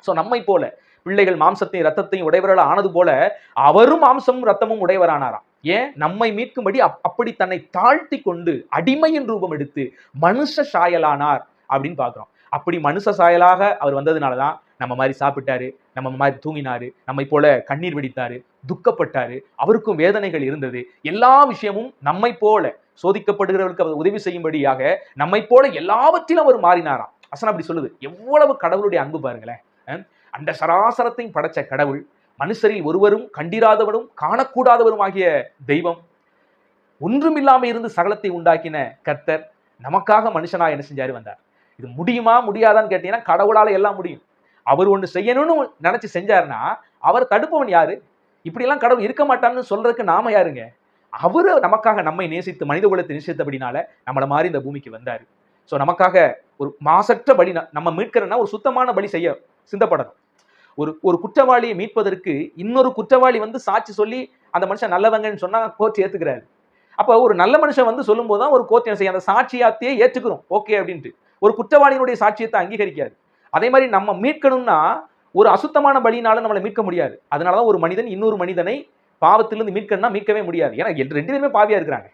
So நம்மை போல பிள்ளைகள் மாம்சத்தையும் ரத்தத்தையும் உடையவர்கள் ஆனது போல அவரும் மாம்சமும் ரத்தமும் உடையவரானாராம். ஏன்? நம்மை மீட்கும்படி அப்படி தன்னை தாழ்த்தி கொண்டு அடிமையின் ரூபம் எடுத்து மனுஷ சாயலானார் அப்படின்னு பாக்குறோம். அப்படி மனுஷ சாயலாக அவர் வந்ததுனாலதான் நம்ம மாதிரி சாப்பிட்டாரு, நம்ம மாதிரி தூங்கினாரு, நம்மை போல கண்ணீர் வெடித்தாரு, துக்கப்பட்டாரு, அவருக்கும் வேதனைகள் இருந்தது. எல்லா விஷயமும் நம்மை போல சோதிக்கப்படுகிறவர்களுக்கு அவர் உதவி செய்யும்படியாக நம்மை போல எல்லாவற்றிலும் அவர் மாறினாராம். வசனம் அப்படி சொல்லுது. எவ்வளவு கடவுளுடைய அன்பு பாருங்களேன். அந்த சராசரத்தையும் படைச்ச கடவுள் மனுஷரில் ஒருவரும் கண்டிராதவரும் காணக்கூடாதவரும் ஆகிய தெய்வம், ஒன்றுமில்லாம இருந்து சகலத்தை உண்டாக்கின கர்த்தர் நமக்காக மனுஷனா என்ன செஞ்சாரு? வந்தார். இது முடியுமா முடியாதான்னு கேட்டீங்கன்னா கடவுளால எல்லாம் முடியும். அவர் ஒன்று செய்யணும்னு நினைச்சு செஞ்சாருன்னா அவர் தடுப்பவன் யாரு? இப்படி எல்லாம் கடவுள் இருக்க மாட்டான்னு சொல்றதுக்கு நாம யாருங்க? அவரு நமக்காக நம்மை நேசித்து மனித குலத்தை நேசித்தபடினால நம்மள மாதிரி இந்த பூமிக்கு வந்தாரு. சோ நமக்காக ஒரு மாசற்ற பலி நம்ம மீட்கிறோம்னா ஒரு சுத்தமான பலி செய்ய சிந்தப்படணும். ஒரு குற்றவாளியை மீட்பதற்கு இன்னொரு குற்றவாளி வந்து சாட்சி சொல்லி அந்த மனுஷன் நல்லவங்கன்னு சொன்னா கோர்ட் ஏத்துக்கிறாரு. அப்ப ஒரு நல்ல மனுஷன் வந்து சொல்லும் போதுதான் ஒரு கோர்ட் என்ன செய்ய அந்த சாட்சியாத்தையே ஏற்றுக்கிறோம் ஓகே அப்படின்ட்டு. ஒரு குற்றவாளியினுடைய சாட்சியத்தை அங்கீகரிக்காது. அதே மாதிரி நம்ம மீட்கணும்னா ஒரு அசுத்தமான பலியினால நம்மளை மீட்க முடியாது. அதனாலதான் ஒரு மனிதன் இன்னொரு மனிதனை பாவத்திலிருந்து மீட்கணும்னா மீட்கவே முடியாது. ஏன்னா ரெண்டு பேருமே பாவியா இருக்கிறாங்க.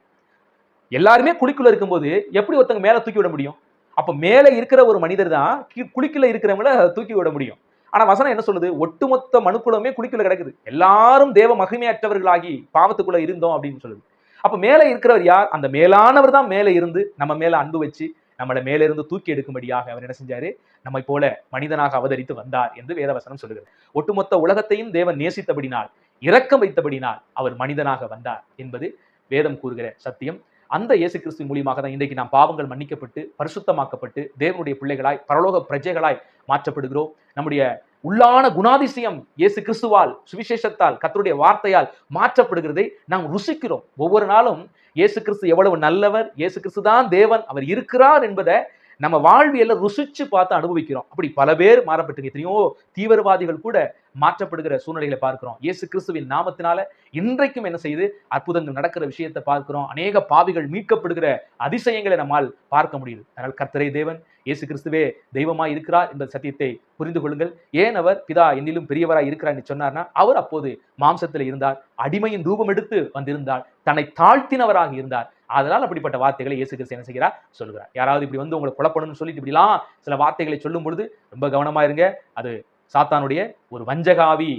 எல்லாருமே குழிக்குள்ள இருக்கும்போது எப்படி ஒருத்தங்க மேல தூக்கி விட முடியும்? அப்ப மேல இருக்கிற ஒரு மனிதர் தான் குழிக்குள்ள இருக்கிறவங்கள தூக்கி விட முடியும். ஆனா வசனம் என்ன சொல்லுது? ஒட்டுமொத்த மனுக்குலமே குழிக்குள்ள கிடக்குது. எல்லாரும் தேவ மகிமையற்றவர்களாகி பாவத்துக்குள்ள இருந்தோம் அப்படின்னு சொல்லுது. அப்ப மேல இருக்கிறவர் யார்? அந்த மேலானவர் தான் மேல இருந்து நம்ம மேல அன்பு வச்சு நம்மளை மேல இருந்து தூக்கி எடுக்கும்படியாக அவர் என்ன செஞ்சாரு? நம்மை போல மனிதனாக அவதரித்து வந்தார் என்று வேதவசனம் சொல்லுகிறது. ஒட்டுமொத்த உலகத்தையும் தேவன் நேசித்தபடினால், இரக்கம் வைத்தபடினால் அவர் மனிதனாக வந்தார் என்பது வேதம் கூறுகிற சத்தியம். அந்த இயேசு கிறிஸ்து மூலியமாக தான் இன்றைக்கு நாம் பாவங்கள் மன்னிக்கப்பட்டு பரிசுத்தமாக்கப்பட்டு தேவனுடைய பிள்ளைகளாய் பரலோக பிரஜைகளாய் மாற்றப்படுகிறோம். நம்முடைய உள்ளான குணாதிசயம் இயேசு கிறிஸ்துவால் சுவிசேஷத்தால் கர்த்தருடைய வார்த்தையால் மாற்றப்படுகிறதை நாம் ருசிக்கிறோம். ஒவ்வொரு நாளும் இயேசு கிறிஸ்து எவ்வளவு நல்லவர், இயேசு கிறிஸ்து தான் தேவன், அவர் இருக்கிறார் என்பதை நம்ம வாழ்வியல்ல ருசிச்சு பார்த்து அனுபவிக்கிறோம். அப்படி பல பேர் மாறப்பட்டு எத்தனையோ தீவிரவாதிகள் கூட மாற்றப்படுகிற சூழ்நிலைகளை பார்க்கிறோம். இயேசு கிறிஸ்துவின் நாமத்தினால இன்றைக்கும் என்ன செய்து அற்புதங்கள் நடக்கிற விஷயத்தை பார்க்கிறோம். அநேக பாவிகள் மீட்கப்படுகிற அதிசயங்களை நம்மால் பார்க்க முடியுது. அதனால் கர்த்தரே தேவன், இயேசு கிறிஸ்துவே தெய்வமாய் இருக்கிறார் என்ற சத்தியத்தை புரிந்து கொள்ளுங்கள். ஏன் அவர் பிதா என்னிலும் பெரியவராய் இருக்கிறார் என்று சொன்னார்னா, அவர் அப்போது மாம்சத்தில் இருந்தார், அடிமையின் ரூபம் எடுத்து வந்திருந்தார், தன்னை தாழ்த்தினவராக இருந்தார். அதனால் அப்படிப்பட்ட வார்த்தைகளை இயேசு கிறிஸ்து என்ன செய்கிறார்? சொல்கிறார். யாராவது இப்படி வந்து உங்களை குழப்பணும்னு சொல்லிட்டு இப்படிலாம் சில வார்த்தைகளை சொல்லும் பொழுது ரொம்ப கவனமா இருங்க. அது சாத்தானுடைய ஒரு வஞ்சகாவி.